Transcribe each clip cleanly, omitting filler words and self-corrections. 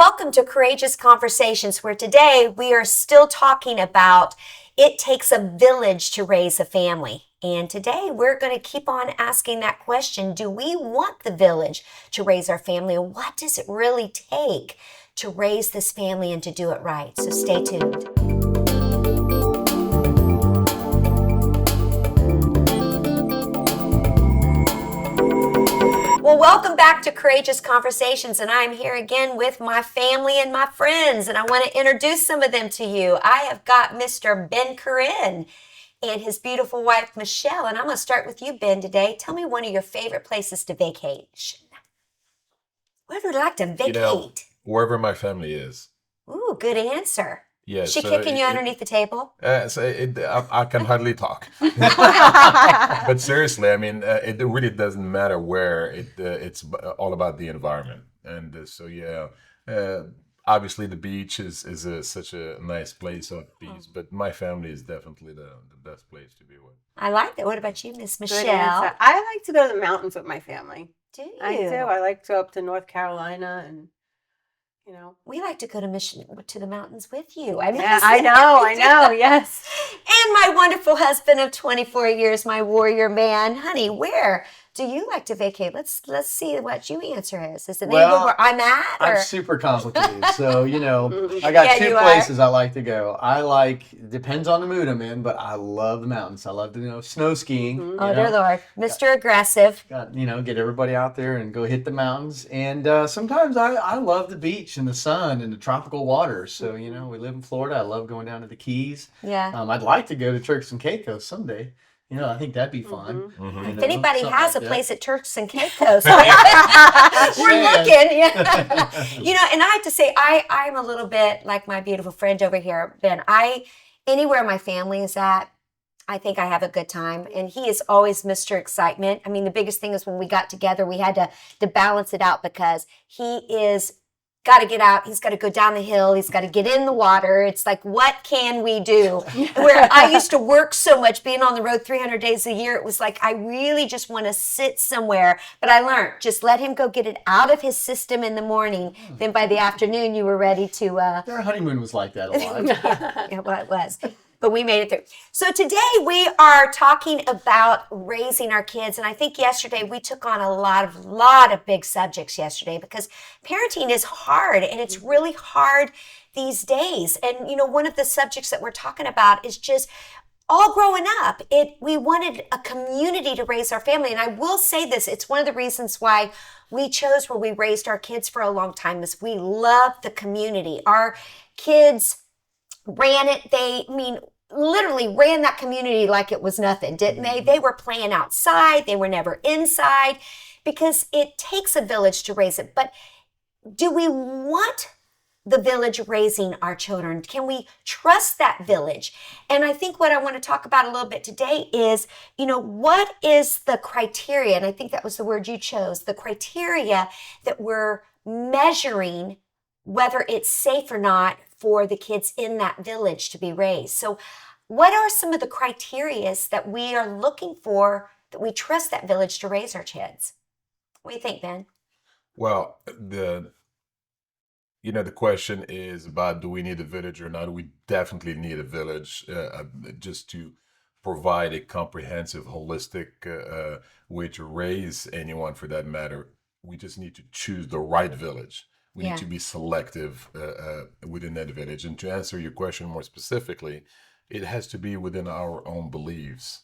Welcome to Courageous Conversations, where today we are still talking about it takes a village to raise a family. And today we're going to keep on asking that question, do we want the village to raise our family? And what does it really take to raise this family and to do it right? So stay tuned. Well, welcome back to Courageous Conversations, and I'm here again with my family and my friends, and I want to introduce some of them to you. I have got Mr. Ben Corinne and his beautiful wife, Michelle, and I'm going to start with you, Ben, today. Tell me one of your favorite places to vacation. Where would you like to vacate? Wherever my family is. Ooh, good answer. Yeah, Is she kicking you underneath the table? I can hardly talk. But seriously, I mean, it really doesn't matter where. It's all about the environment, and obviously the beach is such a nice place of peace. But my family is definitely the best place to be with. I like that. What about you, Miss Michelle? Good answer. I like to go to the mountains with my family. Do you? I do. I like to go up to North Carolina and. We like to go to the mountains with you. I know, yes. And my wonderful husband of 24 years, my warrior man. Honey, where do you like to vacate? Let's see what your answer is. Is it anywhere where I'm at? Or? I'm super complicated. So, I got two places I like to go. Depends on the mood I'm in, but I love the mountains. I love to, snow skiing. Mm-hmm. Oh, dear Lord. Mr. Aggressive. Got, get everybody out there and go hit the mountains. And sometimes I love the beach and the sun and the tropical waters. So, we live in Florida. I love going down to the Keys. Yeah. I'd like to go to Turks and Caicos someday. I think that'd be fun. Mm-hmm. Mm-hmm. If anybody has a place at Turks and Caicos, we're looking. Yeah. And I have to say, I'm a little bit like my beautiful friend over here, Ben. Anywhere my family is at, I think I have a good time. And he is always Mr. Excitement. I mean, the biggest thing is when we got together, we had to balance it out because he is got to get out. He's got to go down the hill. He's got to get in the water. It's like, what can we do? Where I used to work so much, being on the road 300 days a year, it was like, I really just want to sit somewhere. But I learned, just let him go get it out of his system in the morning. Then by the afternoon, you were ready to... Their honeymoon was like that a lot. Yeah, well, it was. But we made it through. So today we are talking about raising our kids. And I think yesterday we took on a lot of big subjects yesterday because parenting is hard and it's really hard these days. And, one of the subjects that we're talking about is just all growing up. We wanted a community to raise our family. And I will say this, it's one of the reasons why we chose where we raised our kids for a long time is we love the community. Our kids ran it. Literally ran that community like it was nothing, didn't they? They were playing outside. They were never inside because it takes a village to raise it. But do we want the village raising our children? Can we trust that village? And I think what I want to talk about a little bit today is, what is the criteria? And I think that was the word you chose, the criteria that we're measuring whether it's safe or not for the kids in that village to be raised. So what are some of the criterias that we are looking for that we trust that village to raise our kids? What do you think, Ben? Well, the question is about, do we need a village or not? We definitely need a village just to provide a comprehensive, holistic way to raise anyone for that matter. We just need to choose the right village. We need to be selective within that village. And to answer your question more specifically, it has to be within our own beliefs.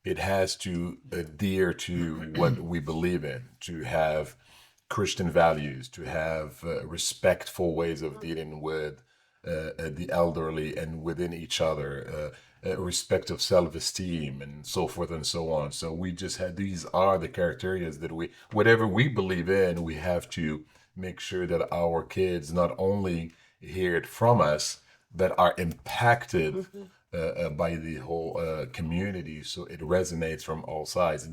It has to adhere to what we believe in, to have Christian values, to have respectful ways of dealing with the elderly and within each other, respect of self-esteem and so forth and so on. So we just had, these are the criteria that whatever we believe in, we have to make sure that our kids not only hear it from us, but are impacted by the whole community, so it resonates from all sides.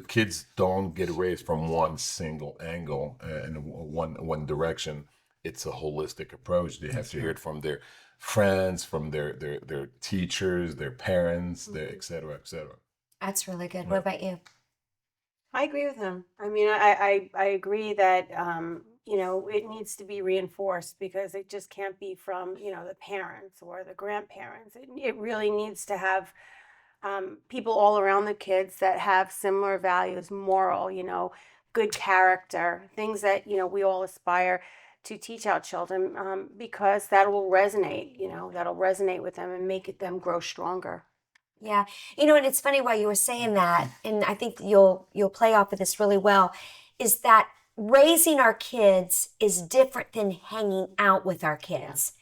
Kids don't get raised from one single angle in one direction. It's a holistic approach. They have to hear it from their friends, from their teachers, their parents, et cetera, et cetera. That's really good. What about you? I agree with him. I mean, I agree that it needs to be reinforced because it just can't be from, the parents or the grandparents. It really needs to have people all around the kids that have similar values, moral, good character, things that, we all aspire to teach our children because that will resonate, that'll resonate with them and make them grow stronger. Yeah. And it's funny while you were saying that, and I think you'll play off of this really well, is that raising our kids is different than hanging out with our kids.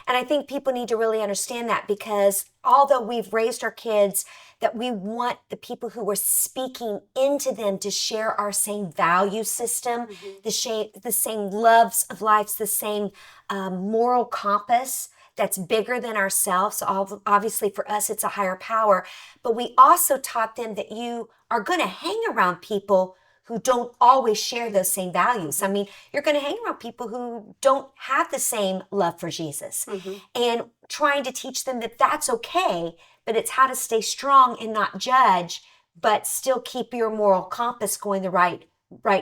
And I think people need to really understand that, because although we've raised our kids, that we want the people who are speaking into them to share our same value system, the same loves of life, the same moral compass that's bigger than ourselves. So obviously for us, it's a higher power. But we also taught them that you are going to hang around people who don't always share those same values. I mean, you're going to hang around people who don't have the same love for Jesus, and trying to teach them that that's okay, but it's how to stay strong and not judge, but still keep your moral compass going the right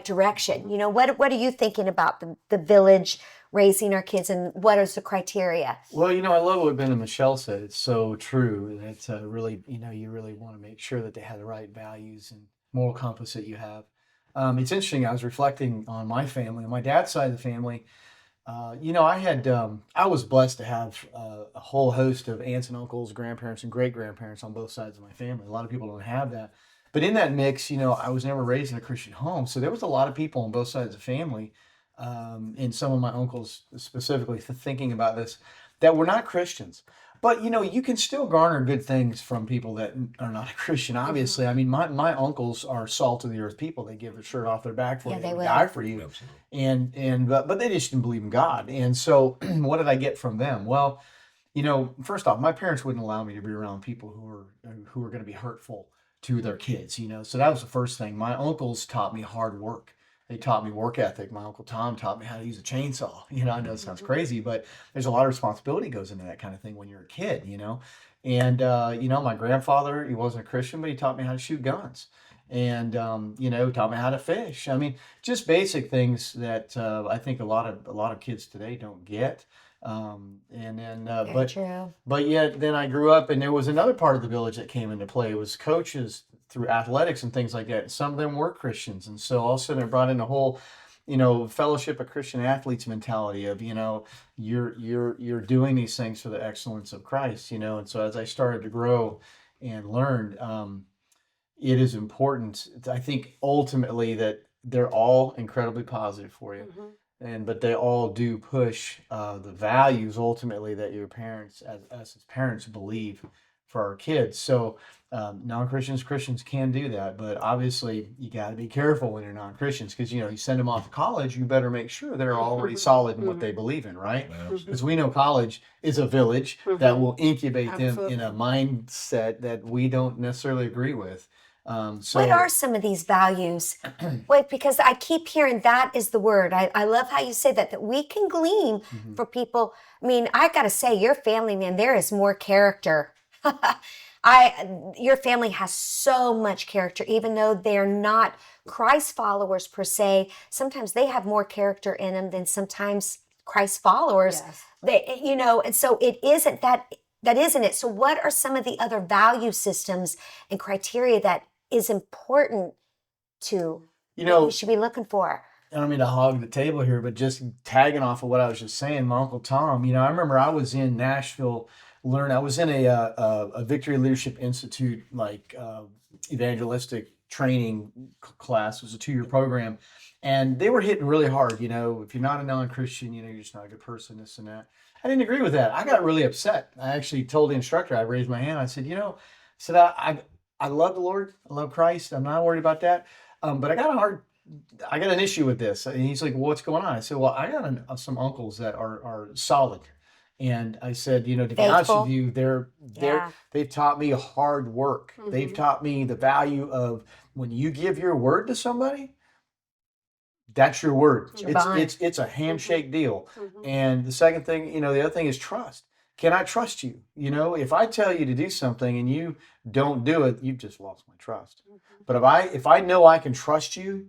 direction. What are you thinking about the village, raising our kids, and what is the criteria? Well, I love what Ben and Michelle said. It's so true. It's really, you really want to make sure that they have the right values and moral compass that you have. It's interesting. I was reflecting on my family, on my dad's side of the family. I was blessed to have a whole host of aunts and uncles, grandparents, and great grandparents on both sides of my family. A lot of people don't have that. But in that mix, I was never raised in a Christian home. So there was a lot of people on both sides of the family, and some of my uncles specifically thinking about this, that were not Christians. But, you can still garner good things from people that are not a Christian, obviously. I mean, my uncles are salt of the earth people. They give their shirt off their back for you. They will. Die for you. Absolutely. But they just didn't believe in God. And so what did I get from them? Well, first off, my parents wouldn't allow me to be around people who were going to be hurtful to their kids, So that was the first thing. My uncles taught me hard work. They taught me work ethic. My Uncle Tom taught me how to use a chainsaw. I know it sounds crazy, but there's a lot of responsibility goes into that kind of thing when you're a kid, And, my grandfather, he wasn't a Christian, but he taught me how to shoot guns. And, taught me how to fish. I mean, just basic things that I think a lot of kids today don't get. But yet then I grew up, and there was another part of the village that came into play. It was coaches through athletics and things like that. Some of them were Christians, and so all of a sudden it brought in a whole, fellowship of Christian athletes mentality of, you're doing these things for the excellence of Christ, And so as I started to grow and learn, it is important. I think ultimately that they're all incredibly positive for you. But they all do push the values ultimately that your parents, as parents, believe for our kids. So non-Christians, Christians can do that, but obviously you got to be careful when you're non-Christians, because you send them off to college, you better make sure they're already solid in what they believe in, right? Because we know college is a village that will incubate them in a mindset that we don't necessarily agree with. What are some of these values? Wait, because I keep hearing that is the word. I love how you say that we can glean for people. I mean, I got to say, your family, man, there is more character. Your family has so much character, even though they're not Christ followers per se. Sometimes they have more character in them than sometimes Christ followers. Yes. And so it isn't that isn't it. So what are some of the other value systems and criteria that is important to that we should be looking for? I don't mean to hog the table here, but just tagging off of what I was just saying, my Uncle Tom, I remember I was in Nashville I was in a Victory Leadership Institute, evangelistic training class. It was a 2-year program, and they were hitting really hard. If you're not a non-Christian, you're just not a good person, this and that. I didn't agree with that. I got really upset. I actually told the instructor, I raised my hand. I said, I love the Lord. I love Christ. I'm not worried about that. But I got an issue with this. And he's like, well, what's going on? I said, well, I got some uncles that are solid. And I said, to be honest with you, they've taught me hard work. They've taught me the value of when you give your word to somebody, that's your word. It's a handshake deal. And the second thing, the other thing is trust. Can I trust you? If I tell you to do something and you don't do it, you've just lost my trust. But if I know I can trust you,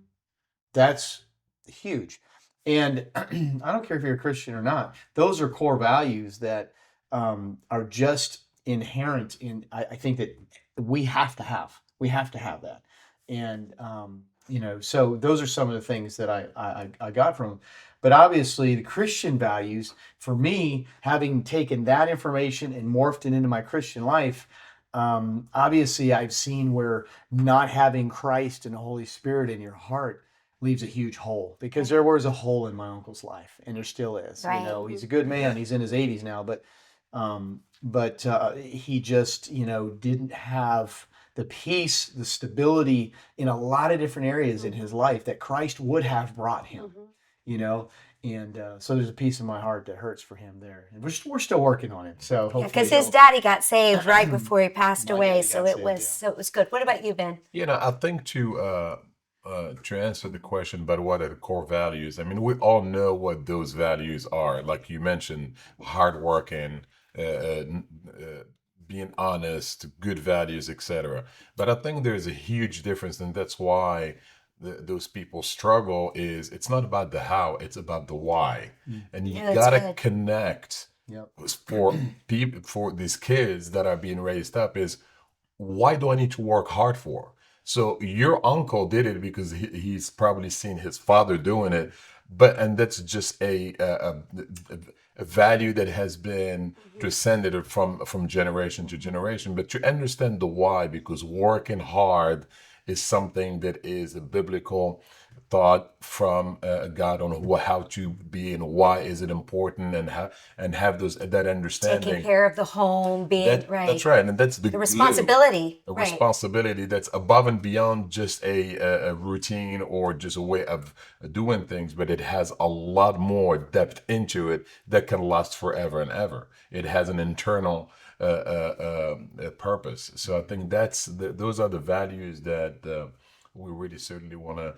that's huge. And I don't care if you're a Christian or not, those are core values that are just inherent in, I think that we have to have. We have to have that. And, so those are some of the things that I got from them. But obviously, the Christian values, for me, having taken that information and morphed it into my Christian life, obviously, I've seen where not having Christ and the Holy Spirit in your heart leaves a huge hole, because there was a hole in my uncle's life, and there still is. Right. He's a good man. He's in his 80s now, but he just didn't have the peace, the stability in a lot of different areas in his life that Christ would have brought him. And so there's a piece in my heart that hurts for him there, and we're still working on it. So hopefully, Because his daddy got saved right before he passed My away, daddy so got it saved, was yeah. so it was good. What about you, Ben? I think to answer the question about what are the core values, I mean, we all know what those values are. Like you mentioned, hardworking, being honest, good values, etc. But I think there's a huge difference, and that's why those people struggle. Is it's not about the how, it's about the why, and you Yeah, that's gotta good. connect Yep. for people, for these kids that are being raised up. Is why do I need to work hard for? So your uncle did it because he's probably seen his father doing it, and that's just a value that has been transcended from generation to generation. But to understand the why, because working hard is something that is a biblical thought from God on how to be and why is it important, and have that understanding. Taking care of the home, being right. That's right, and that's The responsibility. a Right. responsibility that's above and beyond just a routine or just a way of doing things, but it has a lot more depth into it that can last forever and ever. It has an internal purpose. So I think those are the values that we really certainly want to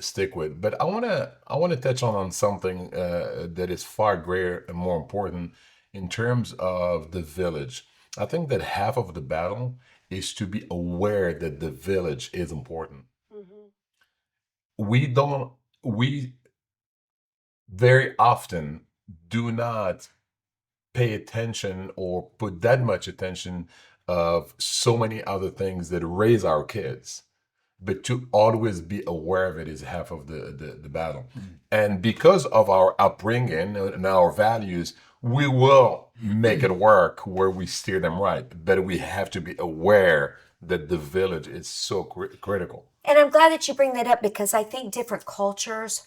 stick with. But I want to touch on something that is far greater and more important in terms of the village. I think that half of the battle is to be aware that the village is important. We very often do not pay attention or put that much attention of so many other things that raise our kids, but to always be aware of it is half of the battle. And because of our upbringing and our values, we will make it work where we steer them right, but we have to be aware that the village is so critical. And I'm glad that you bring that up, because I think different cultures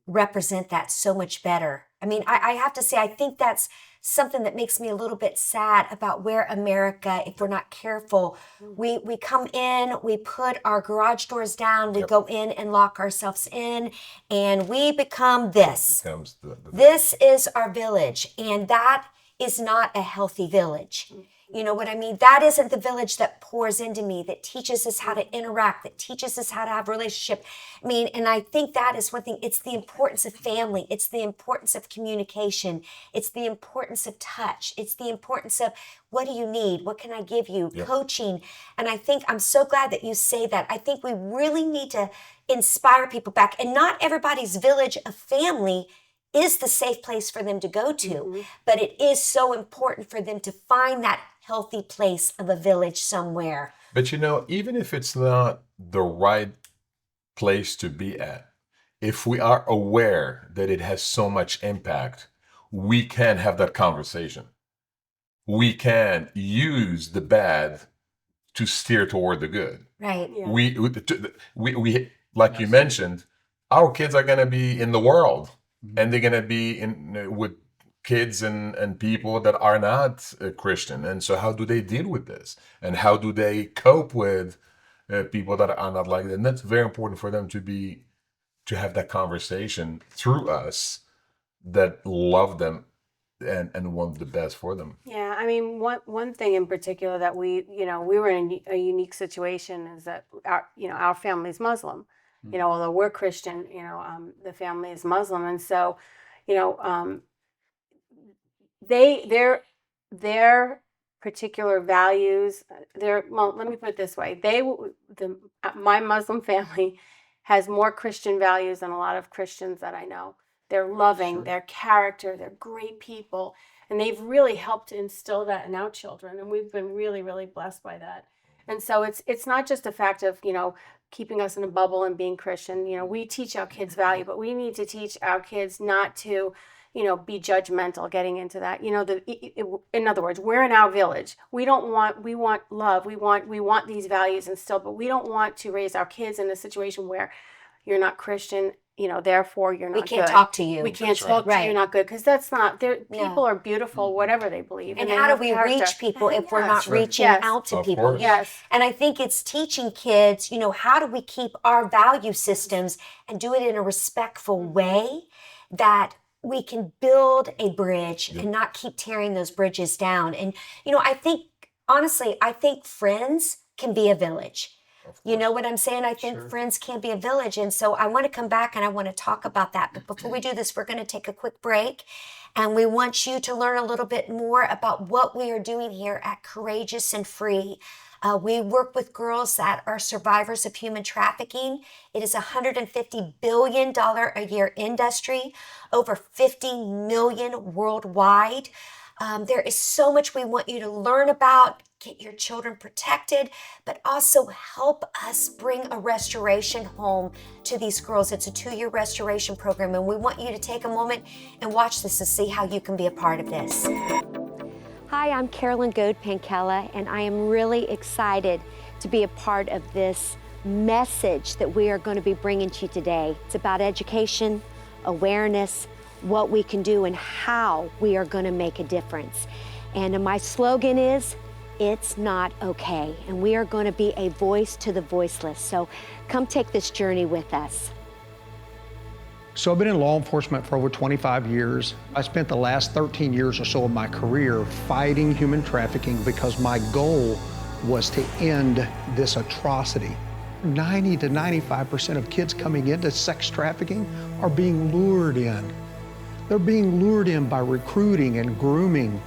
represent that so much better. I mean, I have to say, I think that's something that makes me a little bit sad about where America, if we're not careful, we come in, we put our garage doors down, we Yep. go in and lock ourselves in, and we become this. Comes This is our village, and that is not a healthy village. You know what I mean? That isn't the village that pours into me, that teaches us how to interact, that teaches us how to have a relationship. I mean, and I think that is one thing. It's the importance of family. It's the importance of communication. It's the importance of touch. It's the importance of, what do you need? What can I give you? Yep. Coaching. And I think, I'm so glad that you say that. I think we really need to inspire people back. And not everybody's village of family is the safe place for them to go to, but it is so important for them to find that healthy place of a village somewhere. But even if it's not the right place to be at, if we are aware that it has so much impact, we can have that conversation. We can use the bad to steer toward the good. Right. Yeah. We like you mentioned, our kids are going to be in the world, and they're going to be with kids and people that are not Christian. And so how do they deal with this? And how do they cope with people that are not like that? And that's very important for them to have that conversation through us, that love them and want the best for them. Yeah, I mean, one thing in particular that we were in a unique situation is that our family is Muslim. Although we're Christian, the family is Muslim, and so, their particular values, let me put it this way: my Muslim family has more Christian values than a lot of Christians that I know. they're loving, their character, they're great people. And they've really helped to instill that in our children. And we've been really, really blessed by that. And so it's not just a fact of, keeping us in a bubble and being Christian. We teach our kids value, but we need to teach our kids not to, be judgmental, getting into that. In other words, we're in our village. We want love. We want these values instilled, but we don't want to raise our kids in a situation where you're not Christian, therefore you're not We can't good. talk to you. We can't That's talk to right. you, you're not good, because that's not, people are beautiful, whatever they believe. And they how do have we character. reach people if we're not That's right. reaching Yes. out to Of people? course. Yes. And I think it's teaching kids, how do we keep our value systems and do it in a respectful way that we can build a bridge and not keep tearing those bridges down. And, I think, honestly, friends can be a village. You know what I'm saying? I think friends can be a village. And so I want to come back and I want to talk about that. But before we do this, we're going to take a quick break. And we want you to learn a little bit more about what we are doing here at Courageous and Free. We work with girls that are survivors of human trafficking. It is a $150 billion a year industry, over 50 million worldwide. There is so much we want you to learn about, get your children protected, but also help us bring a restoration home to these girls. It's a 2-year restoration program, and we want you to take a moment and watch this to see how you can be a part of this. Hi, I'm Carolyn Goad-Pankella, and I am really excited to be a part of this message that we are going to be bringing to you today. It's about education, awareness, what we can do, and how we are going to make a difference. And my slogan is, it's not okay. And we are going to be a voice to the voiceless. So come take this journey with us. So I've been in law enforcement for over 25 years. I spent the last 13 years or so of my career fighting human trafficking because my goal was to end this atrocity. 90 to 95% of kids coming into sex trafficking are being lured in. They're being lured in by recruiting and grooming.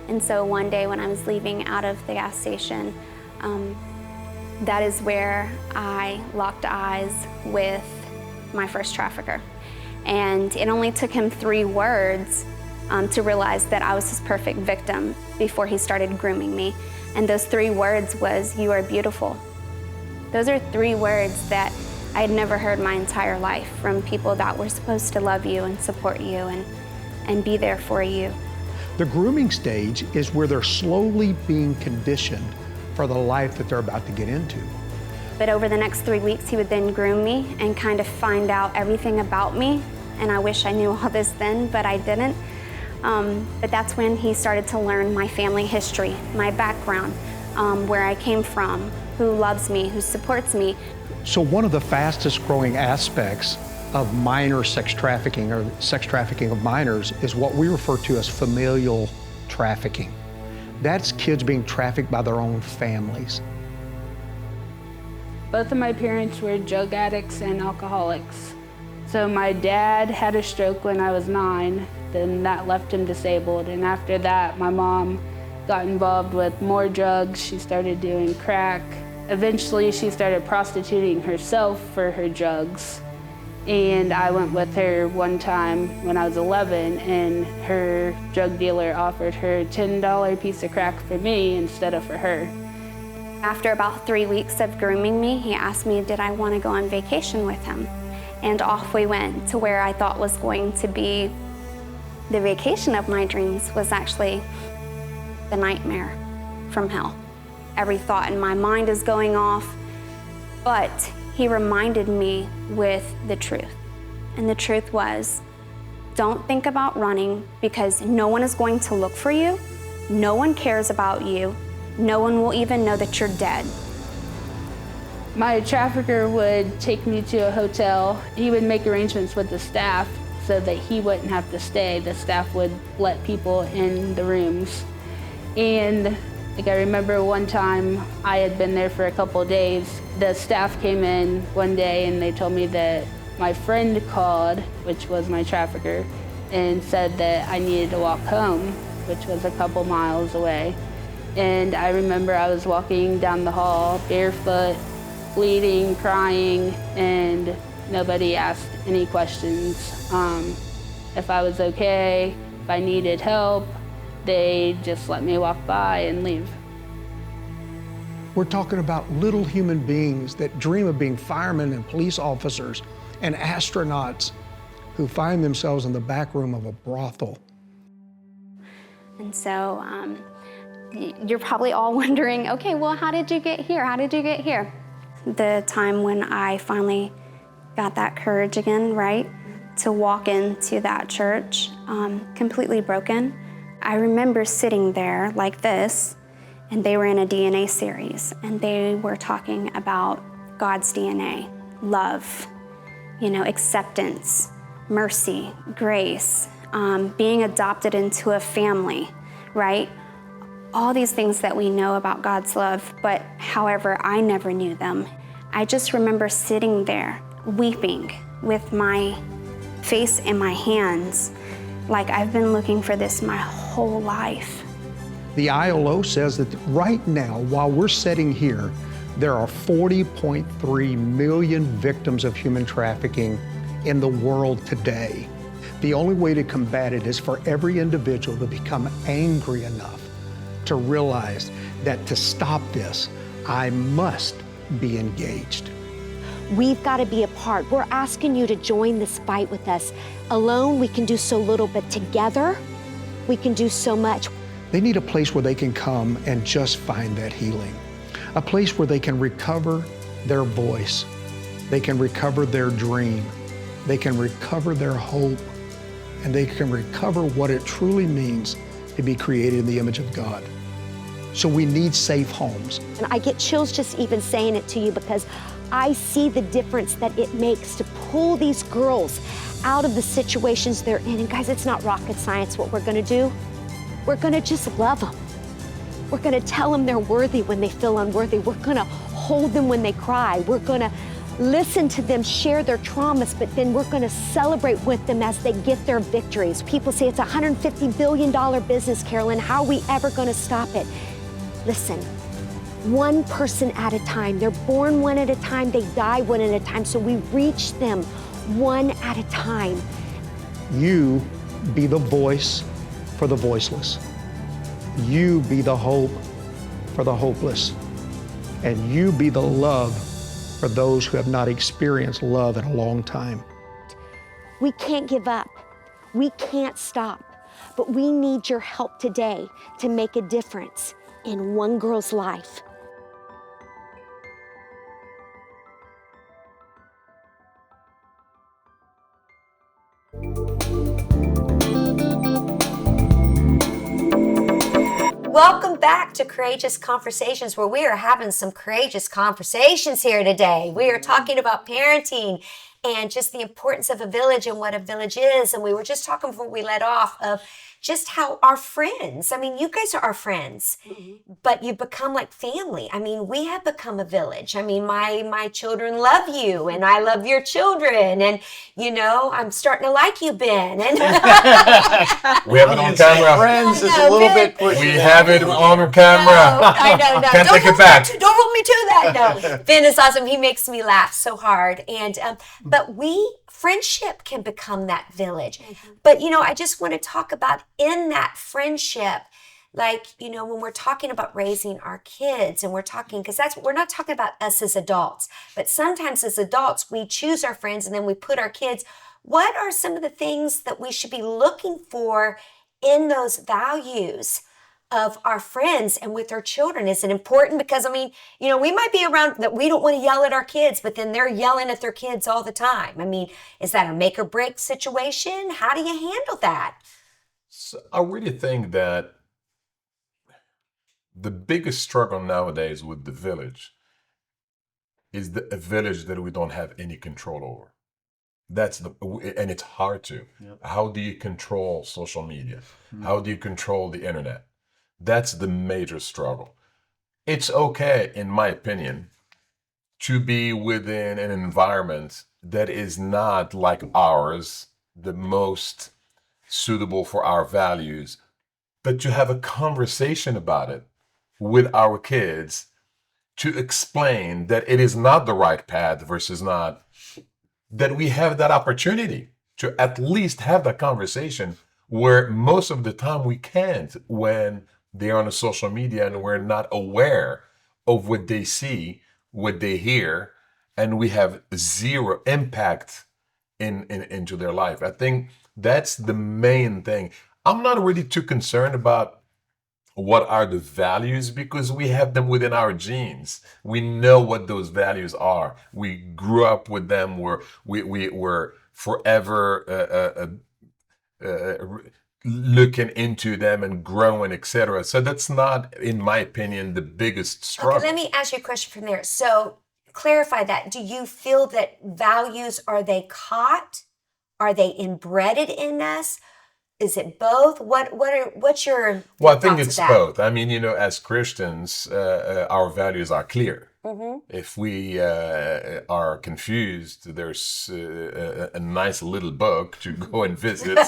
And so one day when I was leaving out of the gas station, that is where I locked eyes with my first trafficker. And it only took him 3 words to realize that I was his perfect victim before he started grooming me. And those 3 words was, "You are beautiful." Those are 3 words that I had never heard my entire life from people that were supposed to love you and support you and be there for you. The grooming stage is where they're slowly being conditioned for the life that they're about to get into. But over the next 3 weeks, he would then groom me and kind of find out everything about me. And I wish I knew all this then, but I didn't. But that's when he started to learn my family history, my background, where I came from, who loves me, who supports me. So one of the fastest growing aspects of minor sex trafficking or sex trafficking of minors is what we refer to as familial trafficking. That's kids being trafficked by their own families. Both of my parents were drug addicts and alcoholics. So my dad had a stroke when I was 9, then that left him disabled. And after that, my mom got involved with more drugs. She started doing crack. Eventually, she started prostituting herself for her drugs. And I went with her one time when I was 11, and her drug dealer offered her a $10 piece of crack for me instead of for her. After about 3 weeks of grooming me, he asked me, did I want to go on vacation with him? And off we went to where I thought was going to be the vacation of my dreams was actually the nightmare from hell. Every thought in my mind is going off, but he reminded me with the truth. And the truth was, don't think about running because no one is going to look for you. No one cares about you. No one will even know that you're dead. My trafficker would take me to a hotel. He would make arrangements with the staff so that he wouldn't have to stay. The staff would let people in the rooms. And I remember one time I had been there for a couple of days. The staff came in one day and they told me that my friend called, which was my trafficker, and said that I needed to walk home, which was a couple miles away. And I remember I was walking down the hall barefoot, bleeding, crying, and nobody asked any questions. if I was okay, if I needed help, they just let me walk by and leave. We're talking about little human beings that dream of being firemen and police officers and astronauts who find themselves in the back room of a brothel. And so you're probably all wondering, okay, well, how did you get here? How did you get here? The time when I finally got that courage again, right, to walk into that church completely broken. I remember sitting there like this, and they were in a DNA series, and they were talking about God's DNA, love, acceptance, mercy, grace, being adopted into a family, right? All these things that we know about God's love, but however, I never knew them. I just remember sitting there weeping with my face in my hands, like I've been looking for this my whole life. The ILO says that right now, while we're sitting here, there are 40.3 million victims of human trafficking in the world today. The only way to combat it is for every individual to become angry enough to realize that to stop this, I must be engaged. We've got to be a part. We're asking you to join this fight with us. Alone, we can do so little, but together, we can do so much. They need a place where they can come and just find that healing. A place where they can recover their voice. They can recover their dream. They can recover their hope. And they can recover what it truly means to be created in the image of God. So we need safe homes. And I get chills just even saying it to you because I see the difference that it makes to pull these girls out of the situations they're in. And guys, it's not rocket science what we're gonna do. We're gonna just love them. We're gonna tell them they're worthy when they feel unworthy. We're gonna hold them when they cry. We're gonna listen to them share their traumas, but then we're gonna celebrate with them as they get their victories. People say it's a $150 billion business, Carolyn. How are we ever gonna stop it? Listen, one person at a time. They're born one at a time, they die one at a time, so we reach them one at a time. You be the voice for the voiceless. You be the hope for the hopeless. And you be the love for those who have not experienced love in a long time. We can't give up. We can't stop. But we need your help today to make a difference in one girl's life. Welcome back to Courageous Conversations, where we are having some courageous conversations here today. We are talking about parenting and just the importance of a village and what a village is. And we were just talking before we let off of just how our friends, I mean, you guys are our friends, but you've become like family. I mean, we have become a village. I mean, my children love you and I love your children. And, I'm starting to like you, Ben. And We have it on camera. Friends is I a know, little Ben. bit pushy. We have it on camera. No, I know. Can't Don't take it hold back. Me don't hold me to that. No, Ben is awesome. He makes me laugh so hard. And but friendship can become that village. But I just want to talk about in that friendship, like when we're talking about raising our kids, and we're talking because we're not talking about us as adults, but sometimes as adults we choose our friends and then we put our kids. What are some of the things that we should be looking for in those values of our friends and with our children? Is it important? Because we might be around that we don't want to yell at our kids, but then they're yelling at their kids all the time. Is that a make or break situation? How do you handle that? So I really think that the biggest struggle nowadays with the village is a village that we don't have any control over. And it's hard to. Yep. How do you control social media? How do you control the internet? That's the major struggle. It's okay, in my opinion, to be within an environment that is not like ours, the most suitable for our values, but to have a conversation about it with our kids to explain that it is not the right path versus not, that we have that opportunity to at least have that conversation, where most of the time we can't when they're on the social media and we're not aware of what they see, what they hear, and we have zero impact into their life. I think that's the main thing. I'm not really too concerned about what are the values, because we have them within our genes. We know what those values are. We grew up with them. We're forever looking into them and growing, etc. So that's not, in my opinion, the biggest struggle. Okay, let me ask you a question from there. So clarify that. Do you feel that values, are they caught? Are they inbred in us? Is it both? What's your Well, I think thoughts it's of that? both. I mean, as Christians, our values are clear. Mm-hmm. If we are confused, there's a nice little book to go and visit.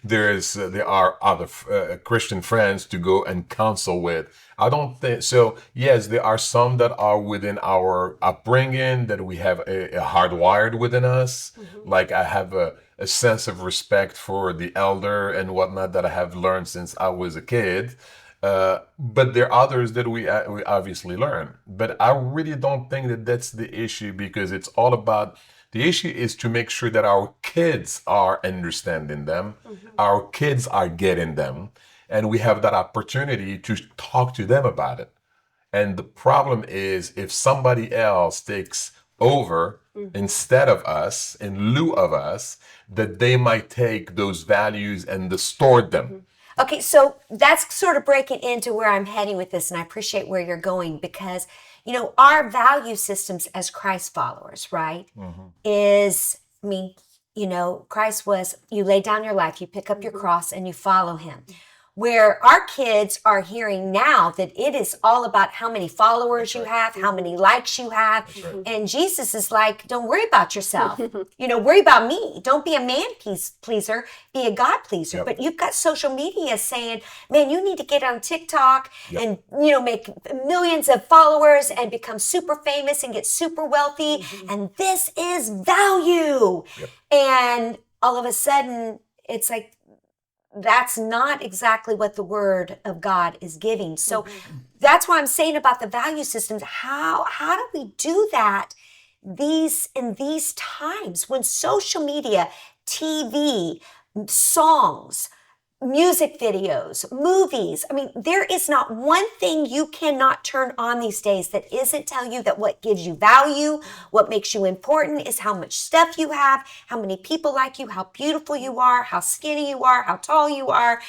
There are other Christian friends to go and counsel with. I don't think so. Yes, there are some that are within our upbringing that we have a hardwired within us. Like I have a sense of respect for the elder and whatnot that I have learned since I was a kid. But there are others that we obviously learn. But I really don't think that that's the issue, because it's all about, the issue is to make sure that our kids are understanding them, our kids are getting them, and we have that opportunity to talk to them about it. And the problem is, if somebody else takes over instead of us, in lieu of us, that they might take those values and distort them. Okay, so that's sort of breaking into where I'm heading with this, and I appreciate where you're going, because, our value systems as Christ followers, right, is, Christ was, you lay down your life, you pick up your cross, and you follow him. Where our kids are hearing now that it is all about how many followers you have, how many likes you have. And Jesus is like, don't worry about yourself. Worry about me. Don't be a man pleaser, be a God pleaser. Yep. But you've got social media saying, man, you need to get on TikTok and, make millions of followers and become super famous and get super wealthy. And this is value. And all of a sudden, it's like, that's not exactly what the word of God is giving. So that's why I'm saying about the value systems. How do we do that in these times when social media, TV, songs, music videos, movies, there is not one thing you cannot turn on these days that isn't tell you that what gives you value, what makes you important is how much stuff you have, how many people like you, how beautiful you are, how skinny you are, how tall you are.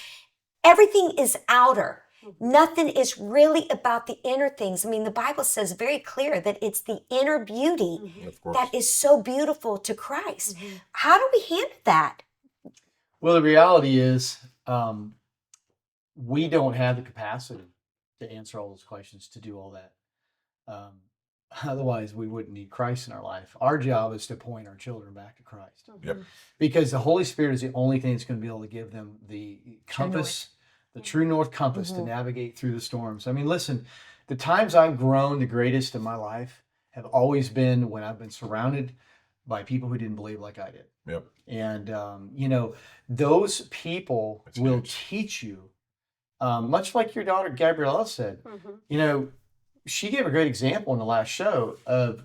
Everything is outer. Nothing is really about the inner things. The Bible says very clear that it's the inner beauty that is so beautiful to Christ. How do we handle that? Well, the reality is, we don't have the capacity to answer all those questions, to do all that. Otherwise, we wouldn't need Christ in our life. Our job is to point our children back to Christ. Yep. Because the Holy Spirit is the only thing that's going to be able to give them the compass, the true north compass to navigate through the storms. Listen, the times I've grown the greatest in my life have always been when I've been surrounded by people who didn't believe like I did. Yep. And, those people will teach you, much like your daughter Gabriella said. She gave a great example in the last show of,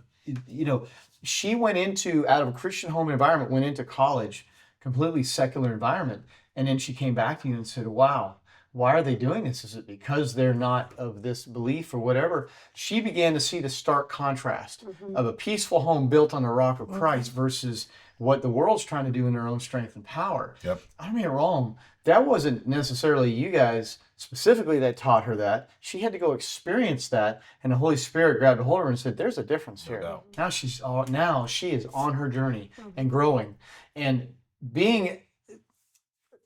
she went out of a Christian home environment, went into college, completely secular environment. And then she came back to you and said, wow, why are they doing this? Is it because they're not of this belief or whatever? She began to see the stark contrast of a peaceful home built on the rock of Christ versus what the world's trying to do in their own strength and power. Yep. I don't get it wrong. That wasn't necessarily you guys specifically that taught her that. She had to go experience that, and the Holy Spirit grabbed a hold of her and said, there's a difference here. doubt. Now she is on her journey and growing. And being,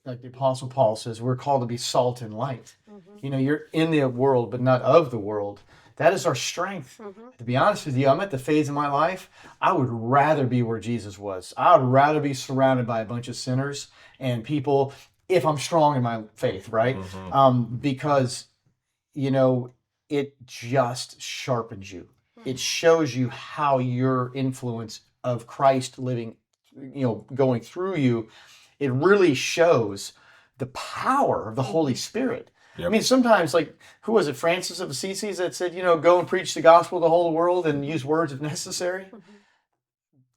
like the Apostle Paul says, we're called to be salt and light. You're in the world, but not of the world. That is our strength. To be honest with you, I'm at the phase in my life, I would rather be where Jesus was. I would rather be surrounded by a bunch of sinners and people, if I'm strong in my faith, right? Because, it just sharpens you. It shows you how your influence of Christ living going through you, it really shows the power of the Holy Spirit. I Yep. mean, sometimes, like, who was it, Francis of Assisi, that said, go and preach the gospel to the whole world and use words if necessary?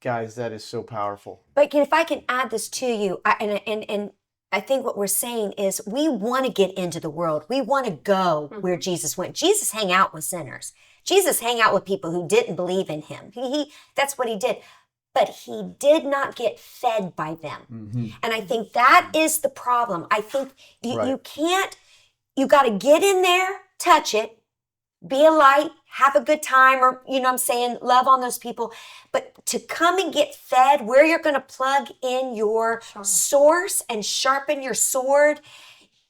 Guys, that is so powerful. But if I can add this to you, and I think what we're saying is we want to get into the world. We want to go where Jesus went. Jesus hang out with sinners. Jesus hang out with people who didn't believe in him. That's what he did. But he did not get fed by them. And I think that is the problem. I think you can't, you got to get in there, touch it, be a light, have a good time, or, love on those people. But to come and get fed, where you're going to plug in your source and sharpen your sword,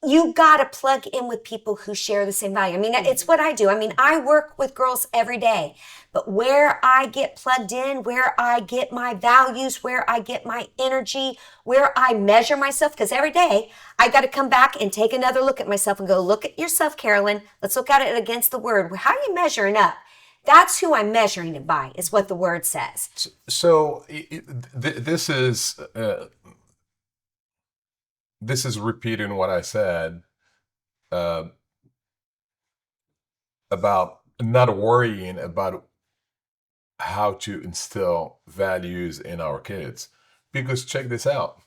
you got to plug in with people who share the same value. I mean, it's what I do. I mean, I work with girls every day, but where I get plugged in, where I get my values, where I get my energy, where I measure myself, because every day I got to come back and take another look at myself and go, look at yourself, Carolyn. Let's look at it against the word. How are you measuring up? That's who I'm measuring it by, is what the word says. So this is repeating what I said about not worrying about how to instill values in our kids. Because check this out.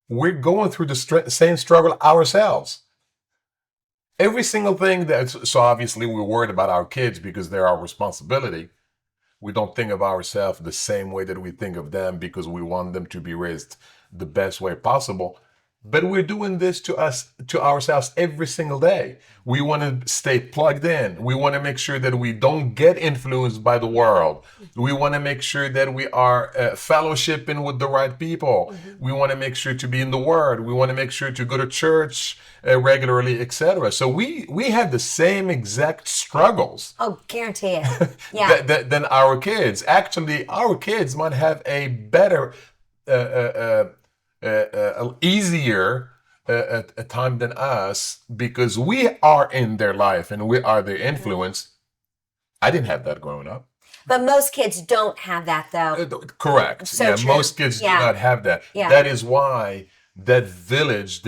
We're going through the same struggle ourselves. Every single thing so obviously we're worried about our kids because they're our responsibility. We don't think of ourselves the same way that we think of them because we want them to be raised the best way possible. But we're doing this to ourselves every single day. We want to stay plugged in. We want to make sure that we don't get influenced by the world. We want to make sure that we are fellowshipping with the right people. We want to make sure to be in the Word. We want to make sure to go to church regularly, etc. So we have the same exact struggles. Oh, guarantee it. Yeah. than our kids. Actually, our kids might have a better easier a time than us because we are in their life and we are their influence. I didn't have that growing up. But most kids don't have that, though. Correct. So true. Most kids do not have that. Yeah. That is why that village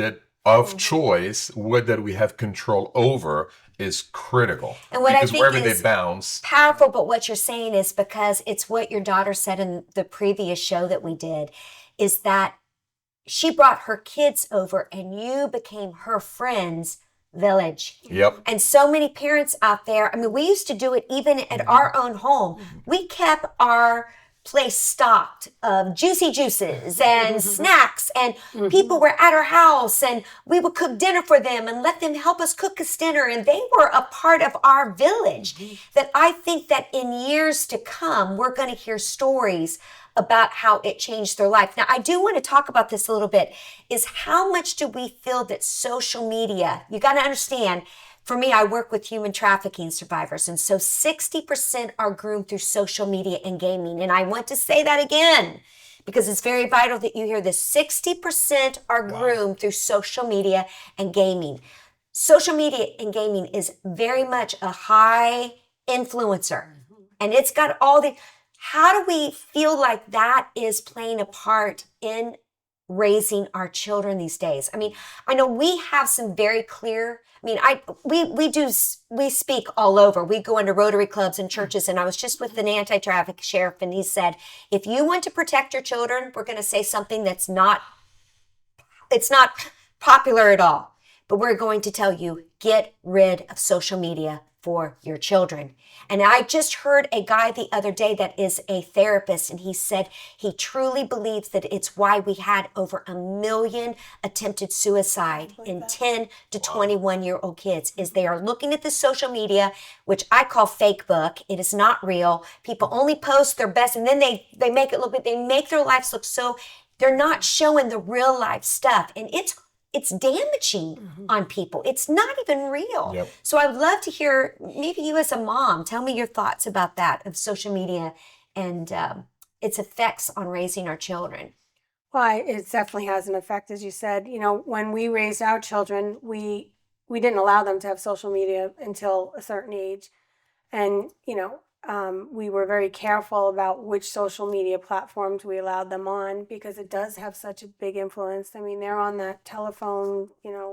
of choice that we have control over is critical. And what because I think wherever is they bounce. powerful, but what you're saying is because it's what your daughter said in the previous show that we did, is that she brought her kids over and you became her friend's village. Yep. And so many parents out there, I mean, we used to do it even at our own home. We kept our place stocked of juicy juices and snacks, and people were at our house and we would cook dinner for them and let them help us cook us dinner, and they were a part of our village. That I think that in years to come, we're going to hear stories about how it changed their life. Now, I do want to talk about this a little bit, is how much do we feel that social media, you got to understand, for me, I work with human trafficking survivors, and so 60% are groomed through social media and gaming. And I want to say that again, because it's very vital that you hear this. 60% are groomed through social media and gaming. Social media and gaming is very much a high influencer, and it's got all the... How do we feel like that is playing a part in raising our children these days? I mean, I know we have some very clear, we speak all over. We go into Rotary clubs and churches, and I was just with an anti-traffic sheriff, and he said, if you want to protect your children, we're going to say something it's not popular at all, but we're going to tell you, get rid of social media for your children. And I just heard a guy the other day that is a therapist, and he said he truly believes that it's why we had over 1 million attempted suicide in 10 to 21-year-old kids, is they are looking at the social media, which I call fake book. It is not real. People only post their best, and then they make it look, they make their lives look so, they're not showing the real life stuff. And it's damaging on people. It's not even real. Yep. So I would love to hear, maybe you as a mom, tell me your thoughts about that, of social media and its effects on raising our children. Well, it definitely has an effect, as you said. You know, when we raised our children, we didn't allow them to have social media until a certain age. And, you know, we were very careful about which social media platforms we allowed them on, because it does have such a big influence. I mean, they're on that telephone,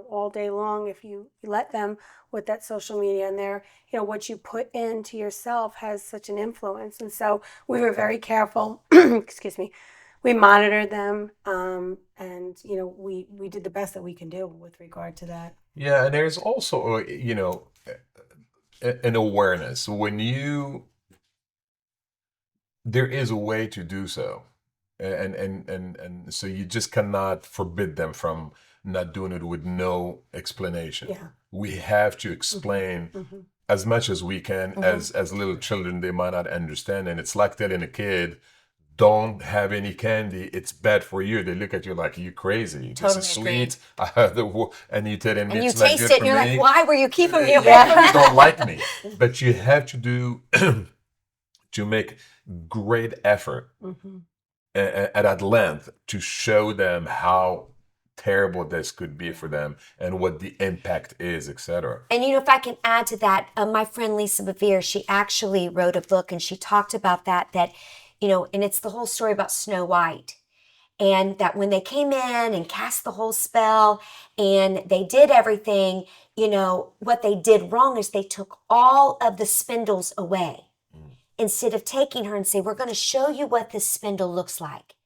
all day long if you let them with that social media, and they're, what you put into yourself has such an influence. And so we were very careful, excuse me, we monitored them, and, we did the best that we can do with regard to that. Yeah, and there's also, an awareness there is a way to do so, and so you just cannot forbid them from not doing it with no explanation. Yeah. We have to explain as much as we can. As little children, they might not understand, and it's like telling a kid, don't have any candy, it's bad for you. They look at you like, you crazy, this is Totally sweet. And you tell them And you it's not taste good it for and you're me. like, why were you keeping me away Yeah, from you don't like me. But you have to do to make great effort at length to show them how terrible this could be for them and what the impact is, etc. And if I can add to that, my friend Lisa Bevere, she actually wrote a book and she talked about that, and it's the whole story about Snow White. And that when they came in and cast the whole spell and they did everything, what they did wrong is they took all of the spindles away instead of taking her and say, we're going to show you what this spindle looks like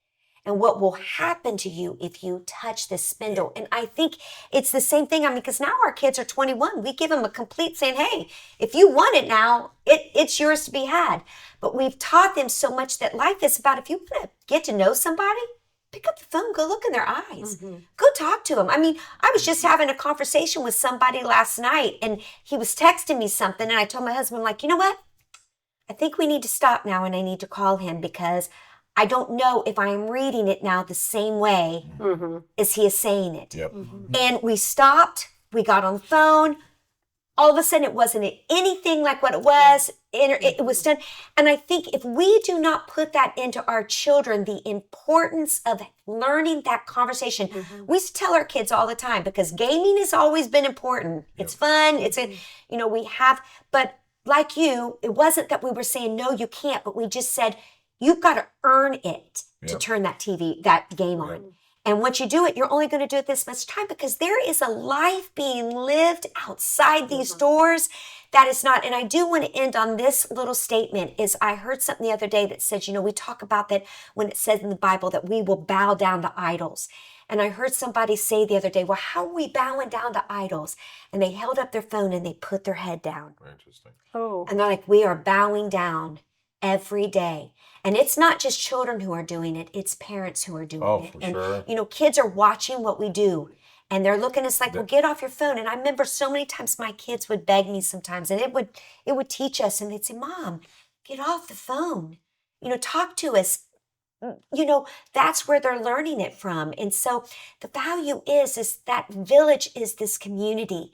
and what will happen to you if you touch this spindle. And I think it's the same thing. Because now our kids are 21. We give them a complete saying, hey, if you want it now, it's yours to be had. But we've taught them so much that life is about, if you want to get to know somebody, pick up the phone, go look in their eyes, go talk to them. I was just having a conversation with somebody last night and he was texting me something. And I told my husband, I'm like, you know what? I think we need to stop now and I need to call him because I don't know if I am reading it now the same way as he is saying it. Yep. And we stopped, we got on the phone. All of a sudden, it wasn't anything like what it was. It was done. And I think if we do not put that into our children, the importance of learning that conversation, we used to tell our kids all the time, because gaming has always been important. It's fun. We have, but like you, it wasn't that we were saying, no, you can't, but we just said, you've got to earn it to turn that game on. And once you do it, you're only going to do it this much time, because there is a life being lived outside these doors that is not. And I do want to end on this little statement. Is I heard something the other day that says, we talk about that when it says in the Bible that we will bow down to idols. And I heard somebody say the other day, well, how are we bowing down to idols? And they held up their phone and they put their head down. Interesting. Oh. And they're like, we are bowing down every day. And it's not just children who are doing it, it's parents who are doing it. For And, sure. Kids are watching what we do. And they're looking at us like, well, get off your phone. And I remember so many times my kids would beg me sometimes, and it would teach us. And they'd say, Mom, get off the phone. Talk to us. That's where they're learning it from. And so the value is that village is this community.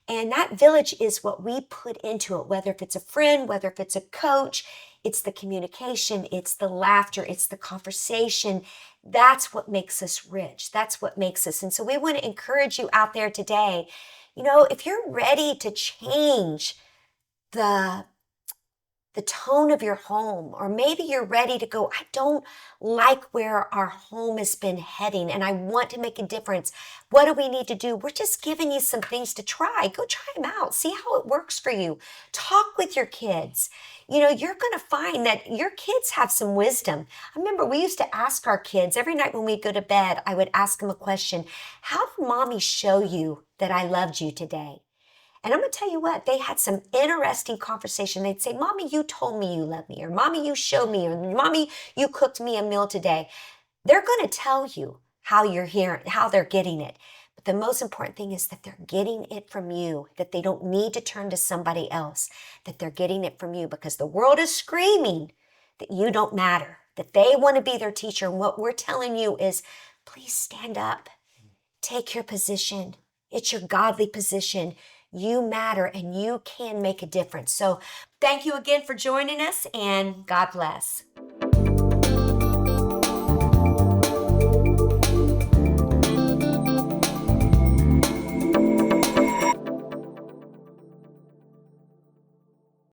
And that village is what we put into it, whether if it's a friend, whether if it's a coach, it's the communication, it's the laughter, it's the conversation. That's what makes us rich. That's what makes us. And so we want to encourage you out there today, if you're ready to change the tone of your home, or maybe you're ready to go, I don't like where our home has been heading and I want to make a difference. What do we need to do? We're just giving you some things to try. Go try them out. See how it works for you. Talk with your kids. You're going to find that your kids have some wisdom. I remember we used to ask our kids every night when we go to bed, I would ask them a question. How did Mommy show you that I loved you today? And I'm going to tell you what, they had some interesting conversation. They'd say, Mommy, you told me you love me, or Mommy, you showed me, or Mommy, you cooked me a meal today. They're going to tell you how you're hearing, how they're getting it. But the most important thing is that they're getting it from you, that they don't need to turn to somebody else, that they're getting it from you, because the world is screaming that you don't matter, that they want to be their teacher. And what we're telling you is, please stand up, take your position. It's your godly position. You matter and you can make a difference. So thank you again for joining us, and God bless.